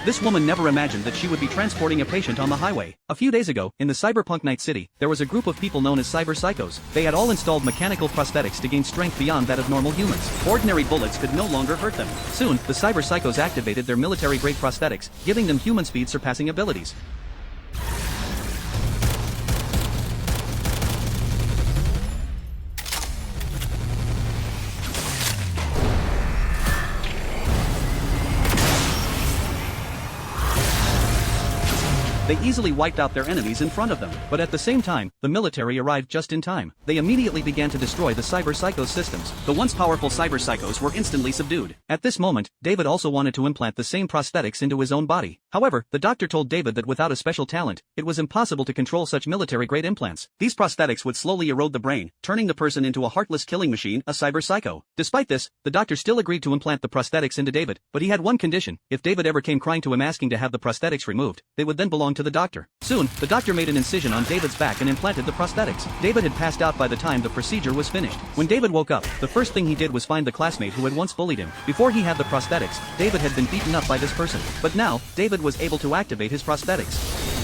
This woman never imagined that she would be transporting a patient on the highway. A few days ago, in the cyberpunk Night City, there was a group of people known as cyber psychos. They had all installed mechanical prosthetics to gain strength beyond that of normal humans. Ordinary bullets could no longer hurt them. Soon, the cyber psychos activated their military-grade prosthetics, giving them human speed surpassing abilities. They easily wiped out their enemies in front of them, but at the same time, the military arrived just in time. They immediately began to destroy the cyber psychos systems. The once powerful cyber psychos were instantly subdued. At this moment, David also wanted to implant the same prosthetics into his own body. However, the doctor told David that without a special talent, it was impossible to control such military-grade implants. These prosthetics would slowly erode the brain, turning the person into a heartless killing machine, a cyber psycho. Despite this, the doctor still agreed to implant the prosthetics into David, but he had one condition: if David ever came crying to him asking to have the prosthetics removed, they would then belong to the doctor. Soon, the doctor made an incision on David's back and implanted the prosthetics. David had passed out by the time the procedure was finished. When David woke up, the first thing he did was find the classmate who had once bullied him. Before he had the prosthetics, David had been beaten up by this person. But now, David was able to activate his prosthetics.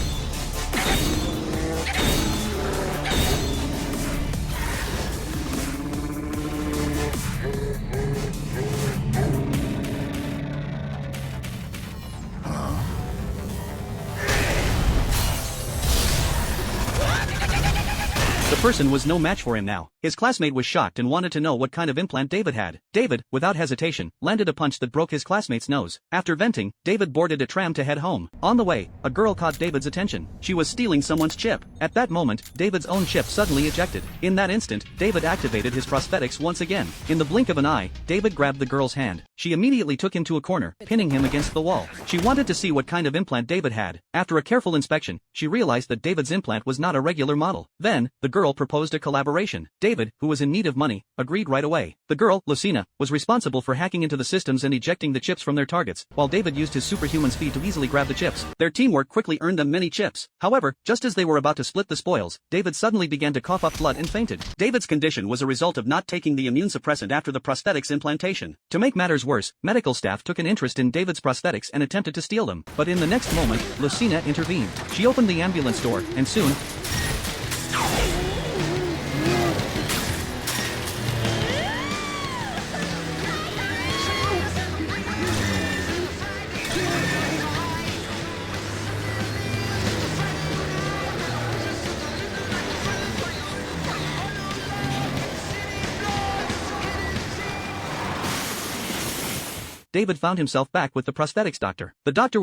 The person was no match for him now. His classmate was shocked and wanted to know what kind of implant David had. David, without hesitation, landed a punch that broke his classmate's nose. After venting, David boarded a tram to head home. On the way, a girl caught David's attention. She was stealing someone's chip. At that moment, David's own chip suddenly ejected. In that instant, David activated his prosthetics once again. In the blink of an eye, David grabbed the girl's hand. She immediately took him to a corner, pinning him against the wall. She wanted to see what kind of implant David had. After a careful inspection, she realized that David's implant was not a regular model. Then, the girl proposed a collaboration. David, who was in need of money, agreed right away. The girl, Lucina, was responsible for hacking into the systems and ejecting the chips from their targets, while David used his superhuman speed to easily grab the chips. Their teamwork quickly earned them many chips. However, just as they were about to split the spoils, David suddenly began to cough up blood and fainted. David's condition was a result of not taking the immune suppressant after the prosthetics implantation. To make matters worse, medical staff took an interest in David's prosthetics and attempted to steal them. But in the next moment, Lucina intervened. She opened the ambulance door, and soon, David found himself back with the prosthetics doctor. The doctor